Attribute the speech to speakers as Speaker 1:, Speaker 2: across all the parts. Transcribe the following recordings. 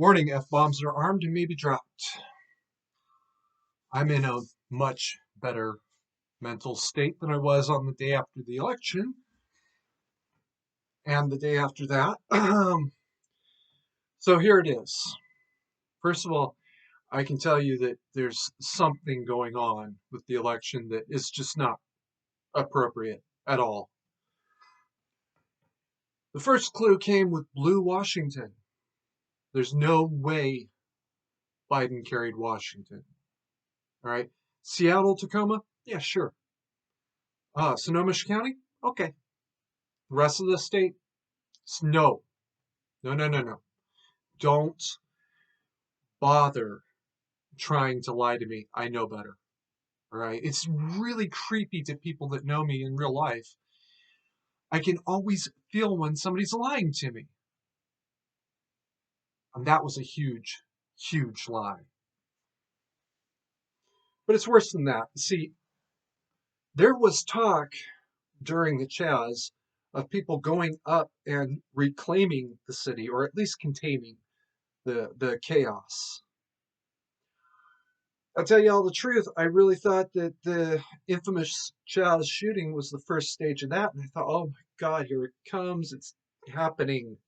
Speaker 1: Warning, F-bombs are armed and may be dropped. I'm in a much better mental state than I was on the day after the election and the day after that. So here it is. First of all, I can tell you that there's something going on with the election that is just not appropriate at all. The first clue came with Blue Washington. There's no way Biden carried Washington. All right. Seattle, Tacoma? Yeah, sure. Sonoma County? Okay. The rest of the state? No. No, no, no, no. Don't bother trying to lie to me. I know better. All right. It's really creepy to people that know me in real life. I can always feel when somebody's lying to me. And that was a huge, huge lie. But it's worse than that. See, there was talk during the Chaz of people going up and reclaiming the city, or at least containing the chaos. I'll tell you all the truth. I really thought that the infamous Chaz shooting was the first stage of that. And I thought, oh my God, here it comes. It's happening.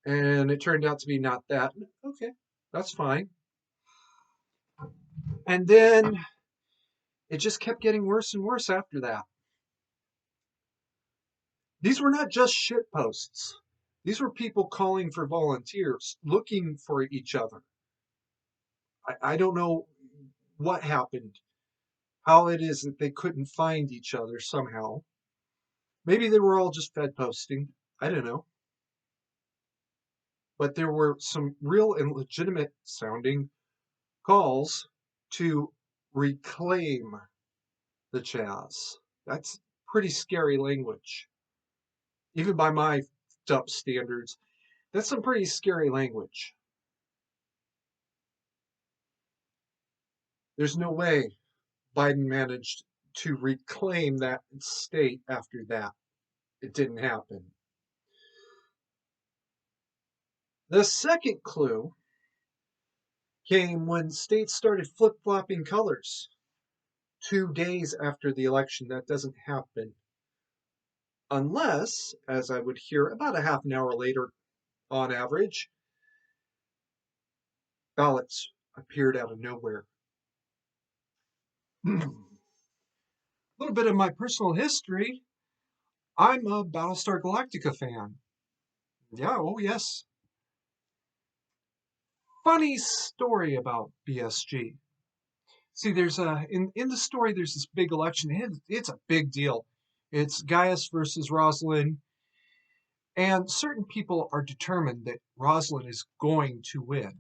Speaker 1: And it turned out to be not that. Okay, that's fine. And then it just kept getting worse and worse after that. These were not just shit posts. These were people calling for volunteers, looking for each other. I don't know what happened, how it is that they couldn't find each other somehow. Maybe they were all just fed posting. I don't know. But there were some real and legitimate sounding calls to reclaim the Chaz. That's pretty scary language. Even by my dumb standards, that's some pretty scary language. There's no way Biden managed to reclaim that state after that. It didn't happen. The second clue came when states started flip-flopping colors 2 days after the election. That doesn't happen unless, as I would hear about a half an hour later on average, ballots appeared out of nowhere. A little bit of my personal history. I'm a Battlestar Galactica fan. Yeah, oh yes. Funny story about BSG. See, there's in the story there's this big election. It's a big deal. It's Gaius versus Rosalind, and certain people are determined that Rosalind is going to win.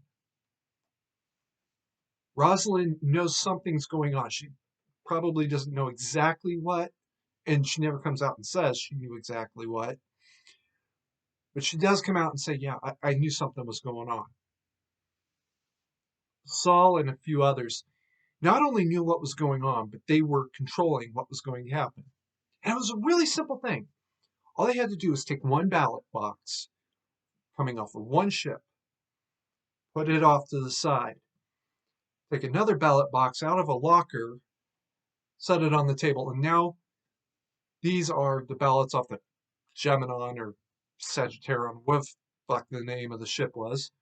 Speaker 1: Rosalind knows something's going on. She probably doesn't know exactly what, and she never comes out and says she knew exactly what. But she does come out and say, yeah, I knew something was going on. Saul and a few others not only knew what was going on, but they were controlling what was going to happen. And it was a really simple thing. All they had to do was take one ballot box coming off of one ship, put it off to the side, take another ballot box out of a locker, set it on the table, and now these are the ballots off the Gemini or Sagittarius, whatever the fuck the name of the ship was.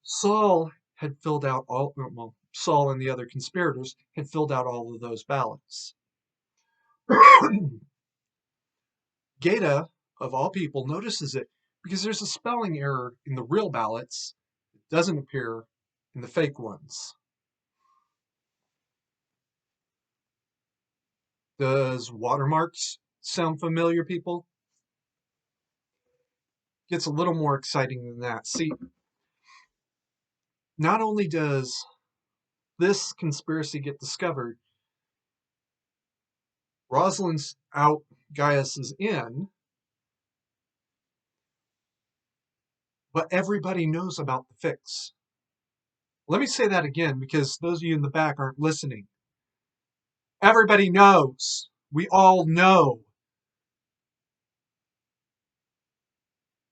Speaker 1: Saul had filled out all, well, Saul and the other conspirators had filled out all of those ballots. Gaeta, of all people, notices it because there's a spelling error in the real ballots. It doesn't appear in the fake ones. Does watermarks sound familiar, people? Gets a little more exciting than that. See, not only does this conspiracy get discovered, Rosalind's out, Gaius is in, but everybody knows about the fix. Let me say that again because those of you in the back aren't listening. Everybody knows. We all know.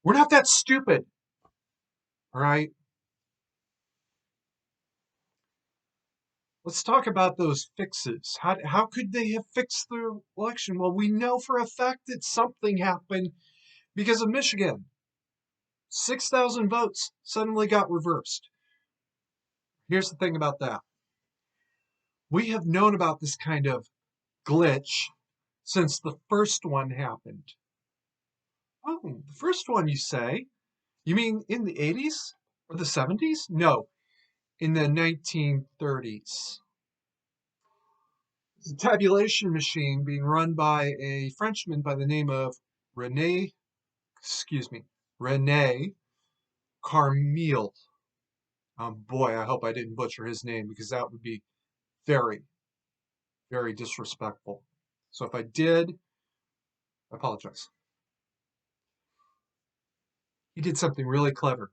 Speaker 1: We're not that stupid. All right. Let's talk about those fixes. How could they have fixed the election? Well, we know for a fact that something happened because of Michigan. 6,000 votes suddenly got reversed. Here's the thing about that. We have known about this kind of glitch since the first one happened. Oh, the first one, you say? You mean in the 80s or the 70s? No, in the 1930s. It's a tabulation machine being run by a Frenchman by the name of Rene, excuse me, Rene Carmille. Boy, I hope I didn't butcher his name because that would be very, very disrespectful. So if I did, I apologize. He did something really clever.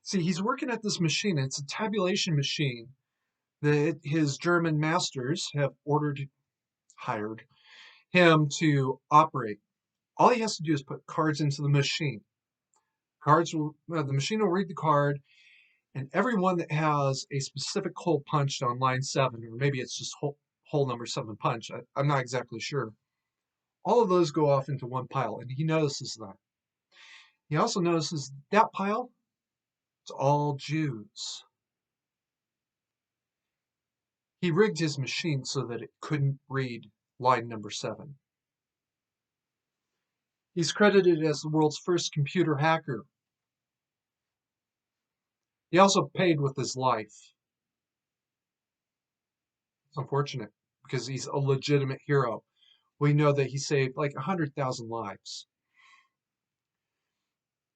Speaker 1: See, he's working at this machine. It's a tabulation machine that his German masters have hired him to operate. All he has to do is put cards into the machine. The machine will read the card, and everyone that has a specific hole punched on line 7, or maybe it's just hole number 7 punch, I'm not exactly sure. All of those go off into one pile, and he notices that. He also notices that pile, it's all Jews. He rigged his machine so that it couldn't read line number 7. He's credited as the world's first computer hacker. He also paid with his life. It's unfortunate because he's a legitimate hero. We know that he saved like 100,000 lives.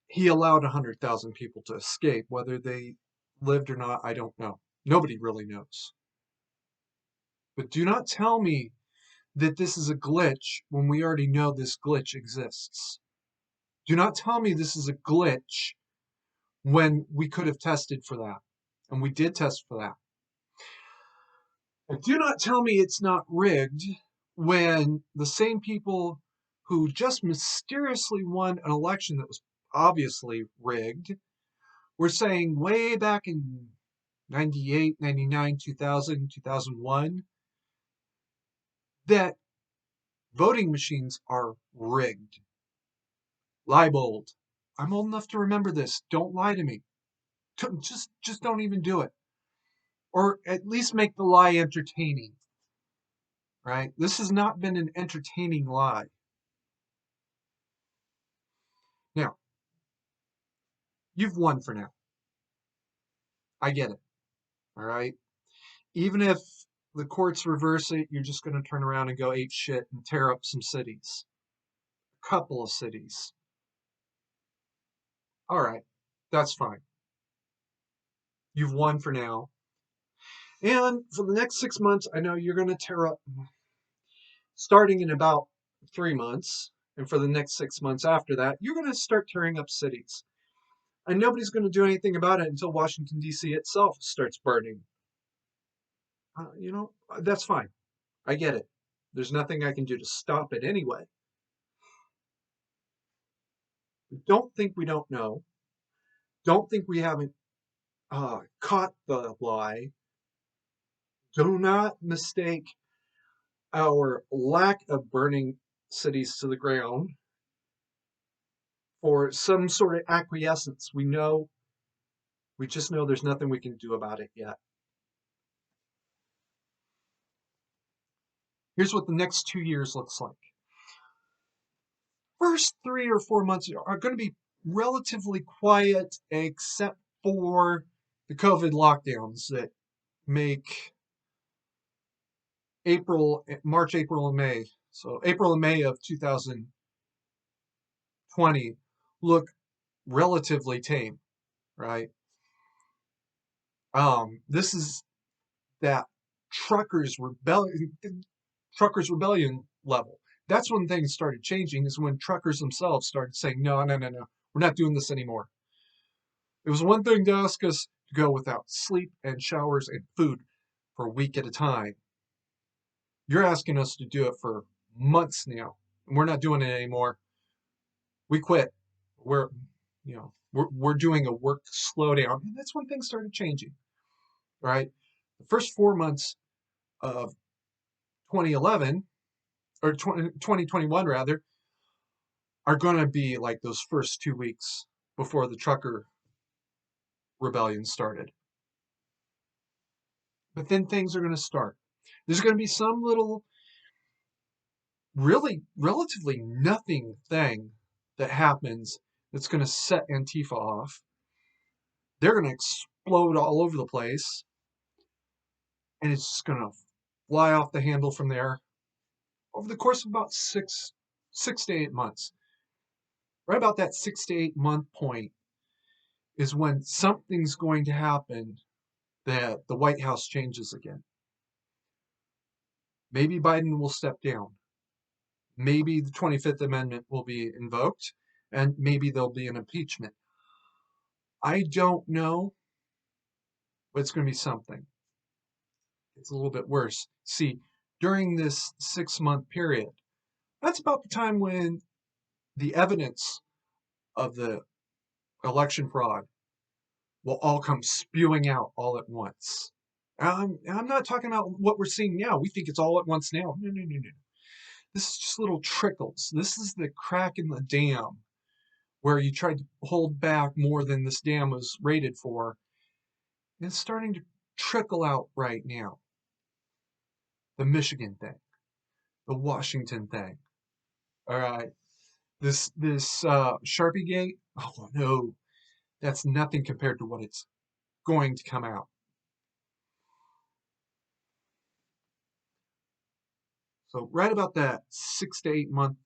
Speaker 1: He allowed 100,000 people to escape. Whether they lived or not, I don't know. Nobody really knows. But do not tell me that this is a glitch when we already know this glitch exists. Do not tell me this is a glitch when we could have tested for that. And we did test for that. And do not tell me it's not rigged when the same people who just mysteriously won an election that was obviously rigged were saying way back in 98, 99, 2000, 2001 that voting machines are rigged. Libeled. I'm old enough to remember this. Don't lie to me. Just don't even do it. Or at least make the lie entertaining. Right? This has not been an entertaining lie. Now, you've won for now. I get it. All right. Even if the courts reverse it, you're just going to turn around and go ape shit and tear up some cities. A couple of cities. All right. That's fine. You've won for now. And for the next 6 months, I know you're going to tear up, starting in about 3 months. And for the next 6 months after that, you're going to start tearing up cities. And nobody's going to do anything about it until Washington, D.C. itself starts burning. That's fine. I get it. There's nothing I can do to stop it anyway. Don't think we don't know. Don't think we haven't caught the lie. Do not mistake our lack of burning cities to the ground for some sort of acquiescence. We just know there's nothing we can do about it yet. Here's what the next 2 years looks like. First 3 or 4 months are going to be relatively quiet, except for the COVID lockdowns that make March, April, and May. So April and May of 2020 look relatively tame, right? This is that truckers rebellion level. That's when things started changing. Is when truckers themselves started saying, no, no, no, no, we're not doing this anymore. It was one thing to ask us to go without sleep and showers and food for a week at a time. You're asking us to do it for months now, and we're not doing it anymore. We quit. we're doing a work slowdown, and that's when things started changing, right? The first 4 months of 2011 or 2021 rather are going to be like those first 2 weeks before the trucker rebellion started. But then things are going to start. There's going to be some little, really relatively nothing thing that happens that's going to set Antifa off. They're going to explode all over the place, and it's just going to fly off the handle from there over the course of about 6 to 8 months. Right about that 6 to 8 month point is when something's going to happen that the White House changes again. Maybe Biden will step down. Maybe the 25th Amendment will be invoked, and maybe there'll be an impeachment. I don't know, but it's going to be something. It's a little bit worse. See, during this 6 month period, that's about the time when the evidence of the election fraud will all come spewing out all at once. I'm not talking about what we're seeing now. We think it's all at once now. No, no, no, no. This is just little trickles. This is the crack in the dam where you tried to hold back more than this dam was rated for. And it's starting to trickle out right now. The Michigan thing, the Washington thing. All right. This Sharpie Gate. Oh no, that's nothing compared to what it's going to come out. So right about that 6 to 8 month,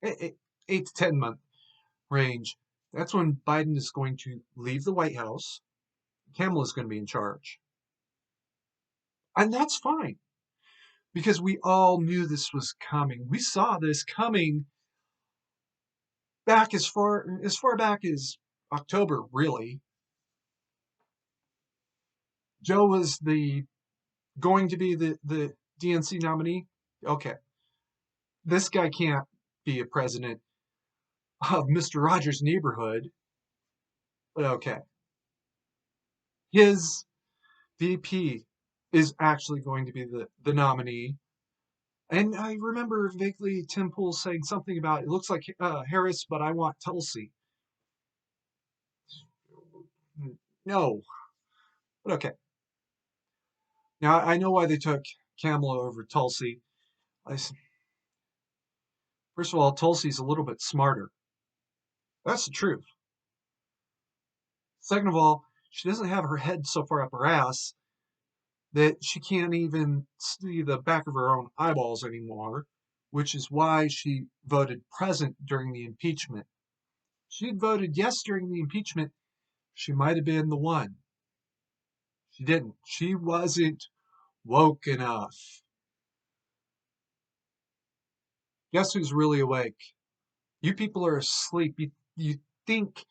Speaker 1: 8 to 10 month range, that's when Biden is going to leave the White House. Kamala is going to be in charge. And that's fine because we all knew this was coming. We saw this coming back as far back as October, really. Joe was going to be the DNC nominee. Okay. This guy can't be a president of Mr. Rogers' neighborhood. But okay. His VP is actually going to be the nominee. And I remember vaguely Tim Pool saying something about it looks like Harris, but I want Tulsi. No, but okay. Now I know why they took Kamala over Tulsi. First of all, Tulsi's a little bit smarter. That's the truth. Second of all, she doesn't have her head so far up her ass that she can't even see the back of her own eyeballs anymore, which is why she voted present during the impeachment. If she'd voted yes during the impeachment, she might have been the one. She didn't. She wasn't woke enough. Guess who's really awake? You people are asleep. You think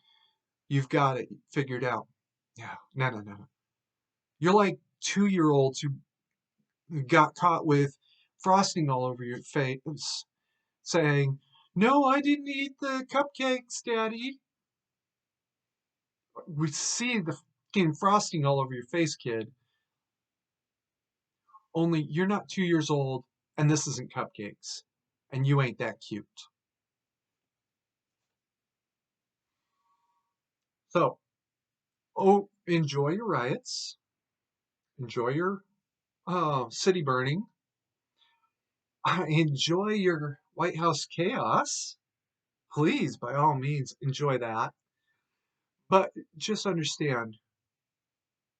Speaker 1: you've got it figured out. Yeah, no, no, no. You're like 2-year-olds who got caught with frosting all over your face, saying, "No, I didn't eat the cupcakes, Daddy." We see the fucking frosting all over your face, kid. Only you're not 2 years old, and this isn't cupcakes, and you ain't that cute. So, enjoy your riots, enjoy your city burning, enjoy your White House chaos. Please, by all means, enjoy that. But just understand,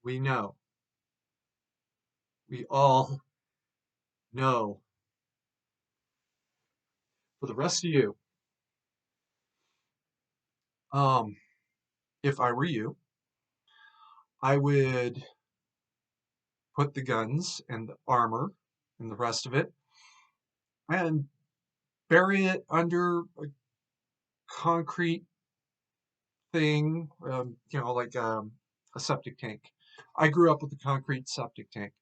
Speaker 1: we know, we all know, for the rest of you, um, if I were you, I would put the guns and the armor and the rest of it and bury it under a concrete thing, like a septic tank. I grew up with a concrete septic tank.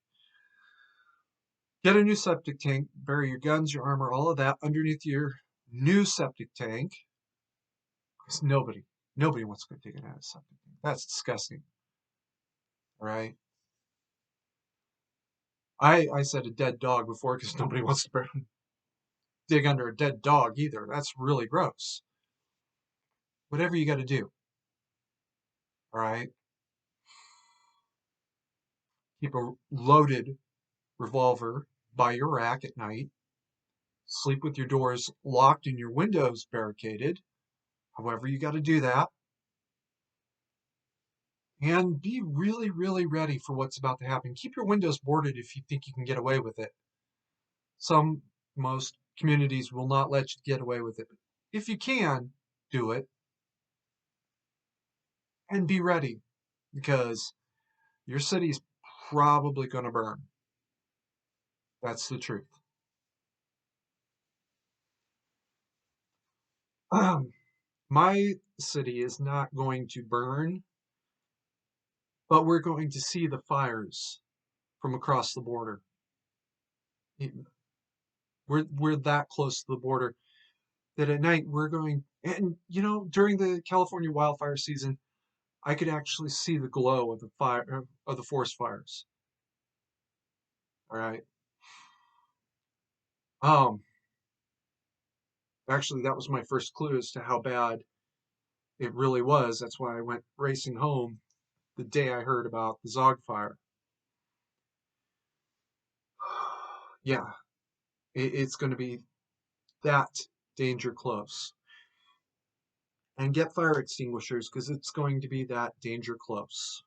Speaker 1: Get a new septic tank, bury your guns, your armor, all of that underneath your new septic tank. Because nobody wants to go dig it out of something. That's disgusting. All right. I said a dead dog before because nobody wants to dig under a dead dog either. That's really gross. Whatever you got to do. All right. Keep a loaded revolver by your rack at night. Sleep with your doors locked and your windows barricaded. However, you got to do that. And be really, really ready for what's about to happen. Keep your windows boarded if you think you can get away with it. Most communities will not let you get away with it. But if you can, do it. And be ready because your city's probably going to burn. That's the truth. My city is not going to burn, but we're going to see the fires from across the border. We're that close to the border that at night we're going, and during the California wildfire season, I could actually see the glow of the fire of the forest fires. All right. Um, Actually, that was my first clue as to how bad it really was. That's why I went racing home the day I heard about the Zog fire. Yeah, it's going to be that danger close. And get fire extinguishers because it's going to be that danger close.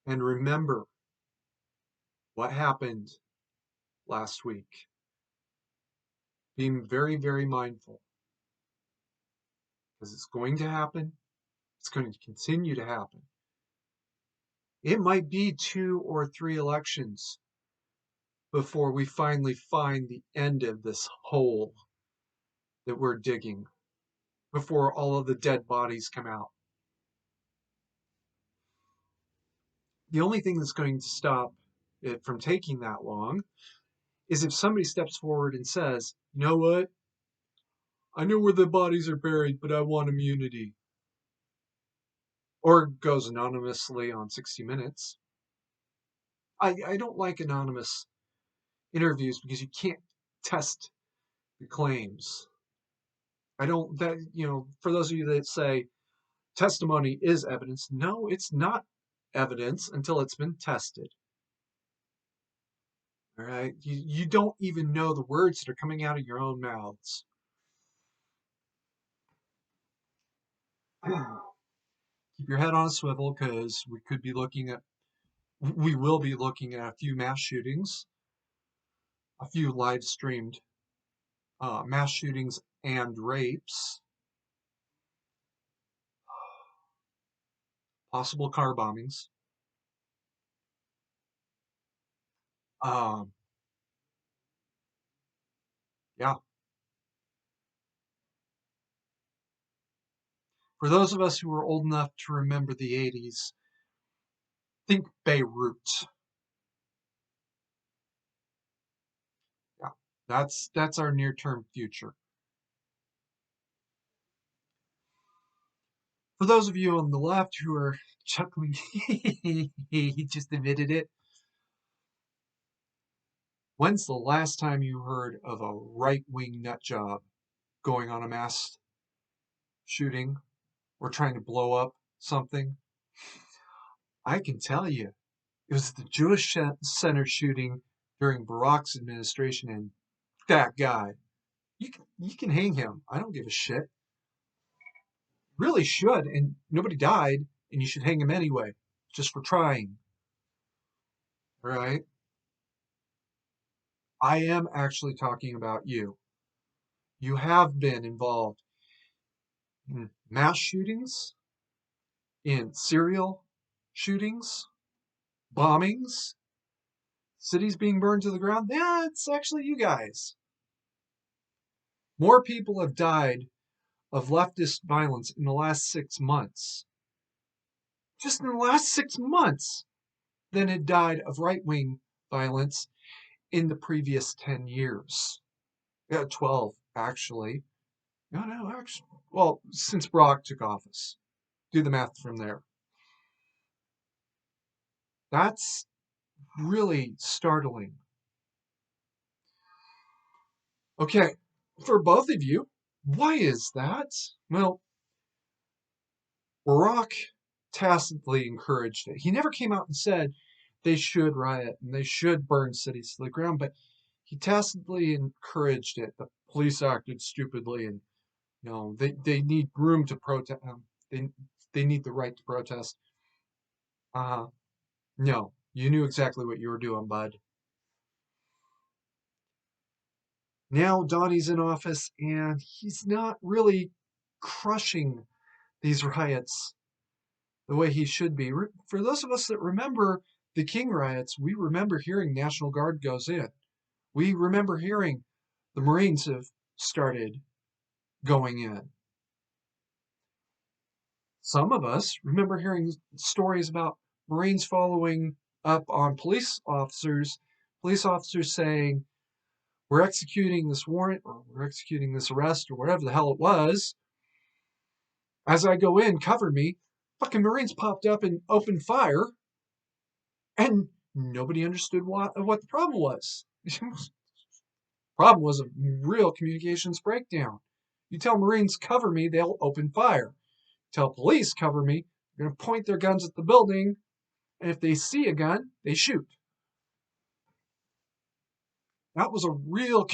Speaker 1: And remember what happened last week. Being very, very mindful because it's going to happen. It's going to continue to happen. It might be 2 or 3 elections before we finally find the end of this hole that we're digging, before all of the dead bodies come out. The only thing that's going to stop it from taking that long is if somebody steps forward and says, you know what? I know where the bodies are buried, but I want immunity. Or goes anonymously on 60 Minutes. I don't like anonymous interviews because you can't test the claims. I don't, that, for those of you that say testimony is evidence, no, it's not evidence until it's been tested. All right. You don't even know the words that are coming out of your own mouths. Keep your head on a swivel because we will be looking at a few mass shootings, a few live streamed mass shootings and rapes, possible car bombings. Um, yeah. For those of us who are old enough to remember the 80s, think Beirut. Yeah, that's our near-term future. For those of you on the left who are chuckling, he just admitted it. When's the last time you heard of a right-wing nut job going on a mass shooting or trying to blow up something? I can tell you, it was the Jewish Center shooting during Barack's administration, and that guy, you can hang him. I don't give a shit. Really should, and nobody died, and you should hang him anyway, just for trying. All right? I am actually talking about you. You have been involved in mass shootings, in serial shootings, bombings, cities being burned to the ground. Yeah, it's actually you guys. More people have died of leftist violence in the last 6 months, just in the last 6 months, than had died of right wing violence in the previous 10 years. Yeah, 12, actually. No, actually. Well, since Brock took office. Do the math from there. That's really startling. Okay, for both of you, why is that? Well, Barack tacitly encouraged it. He never came out and said they should riot and they should burn cities to the ground, but he tacitly encouraged it. The police acted stupidly, and they need room to protest. They they need the right to protest. Uh, no, you knew exactly what you were doing, bud. Now Donnie's in office, and he's not really crushing these riots the way he should be. For those of us that remember the King riots, we remember hearing National Guard goes in. We remember hearing the Marines have started going in. Some of us remember hearing stories about Marines following up on police officers saying, we're executing this warrant or we're executing this arrest or whatever the hell it was. As I go in, cover me. Fucking Marines popped up and opened fire, and nobody understood what the problem was. Problem was a real communications breakdown. You tell Marines cover me, they'll open fire. Tell police cover me, they're going to point their guns at the building, and if they see a gun, they shoot. That was a real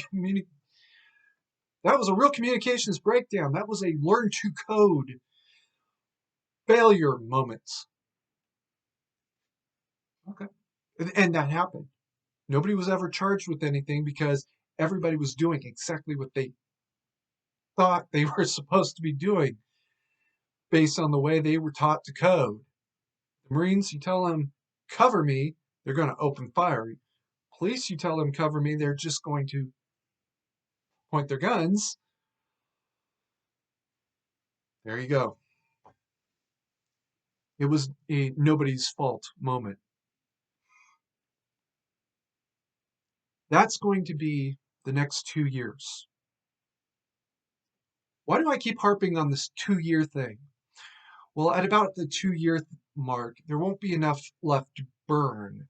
Speaker 1: communications breakdown. That was a learn to code failure moment. Okay. And that happened. Nobody was ever charged with anything because everybody was doing exactly what they thought they were supposed to be doing based on the way they were taught to code. The Marines, you tell them, cover me, they're going to open fire. Police, you tell them, cover me, they're just going to point their guns. There you go. It was a nobody's fault moment. That's going to be the next 2 years. Why do I keep harping on this 2-year thing? Well, at about the 2-year mark, there won't be enough left to burn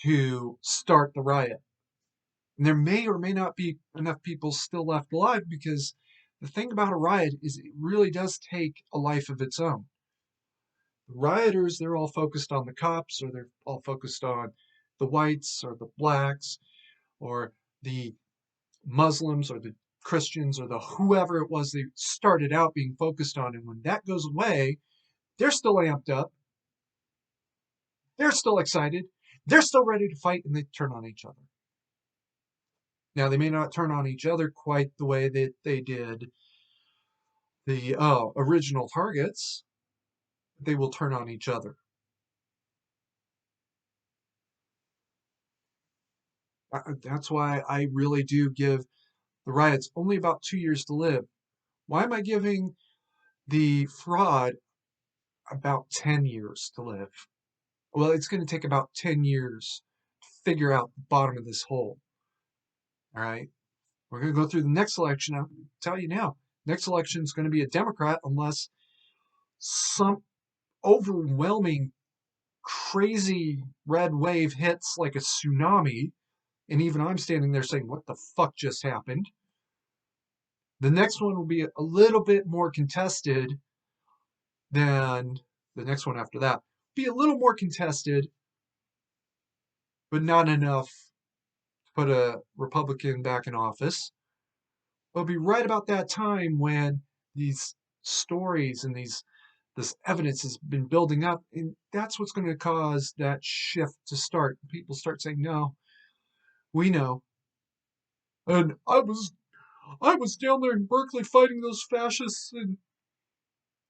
Speaker 1: to start the riot. And there may or may not be enough people still left alive because the thing about a riot is it really does take a life of its own. The rioters, they're all focused on the cops, or they're all focused on the whites or the blacks or the Muslims or the Christians or the whoever it was they started out being focused on. And when that goes away, they're still amped up. They're still excited. They're still ready to fight, and they turn on each other. Now, they may not turn on each other quite the way that they did the original targets. They will turn on each other. That's why I really do give the riots only about 2 years to live. Why am I giving the fraud about 10 years to live? Well, it's going to take about 10 years to figure out the bottom of this hole. All right. We're going to go through the next election. I'll tell you now, next election is going to be a Democrat unless some overwhelming, crazy red wave hits like a tsunami. And even I'm standing there saying, what the fuck just happened? The next one will be a little bit more contested than the next one after that. Be a little more contested, but not enough to put a Republican back in office. It'll be right about that time when these stories and this evidence has been building up, and that's what's going to cause that shift to start. People start saying, "No, we know." And I was down there in Berkeley fighting those fascists, and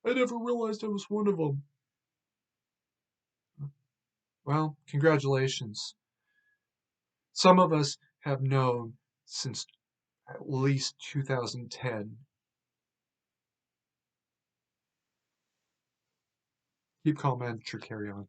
Speaker 1: I never realized I was one of them. Well, congratulations. Some of us have known since at least 2010. Keep calm, man. Sure, carry on.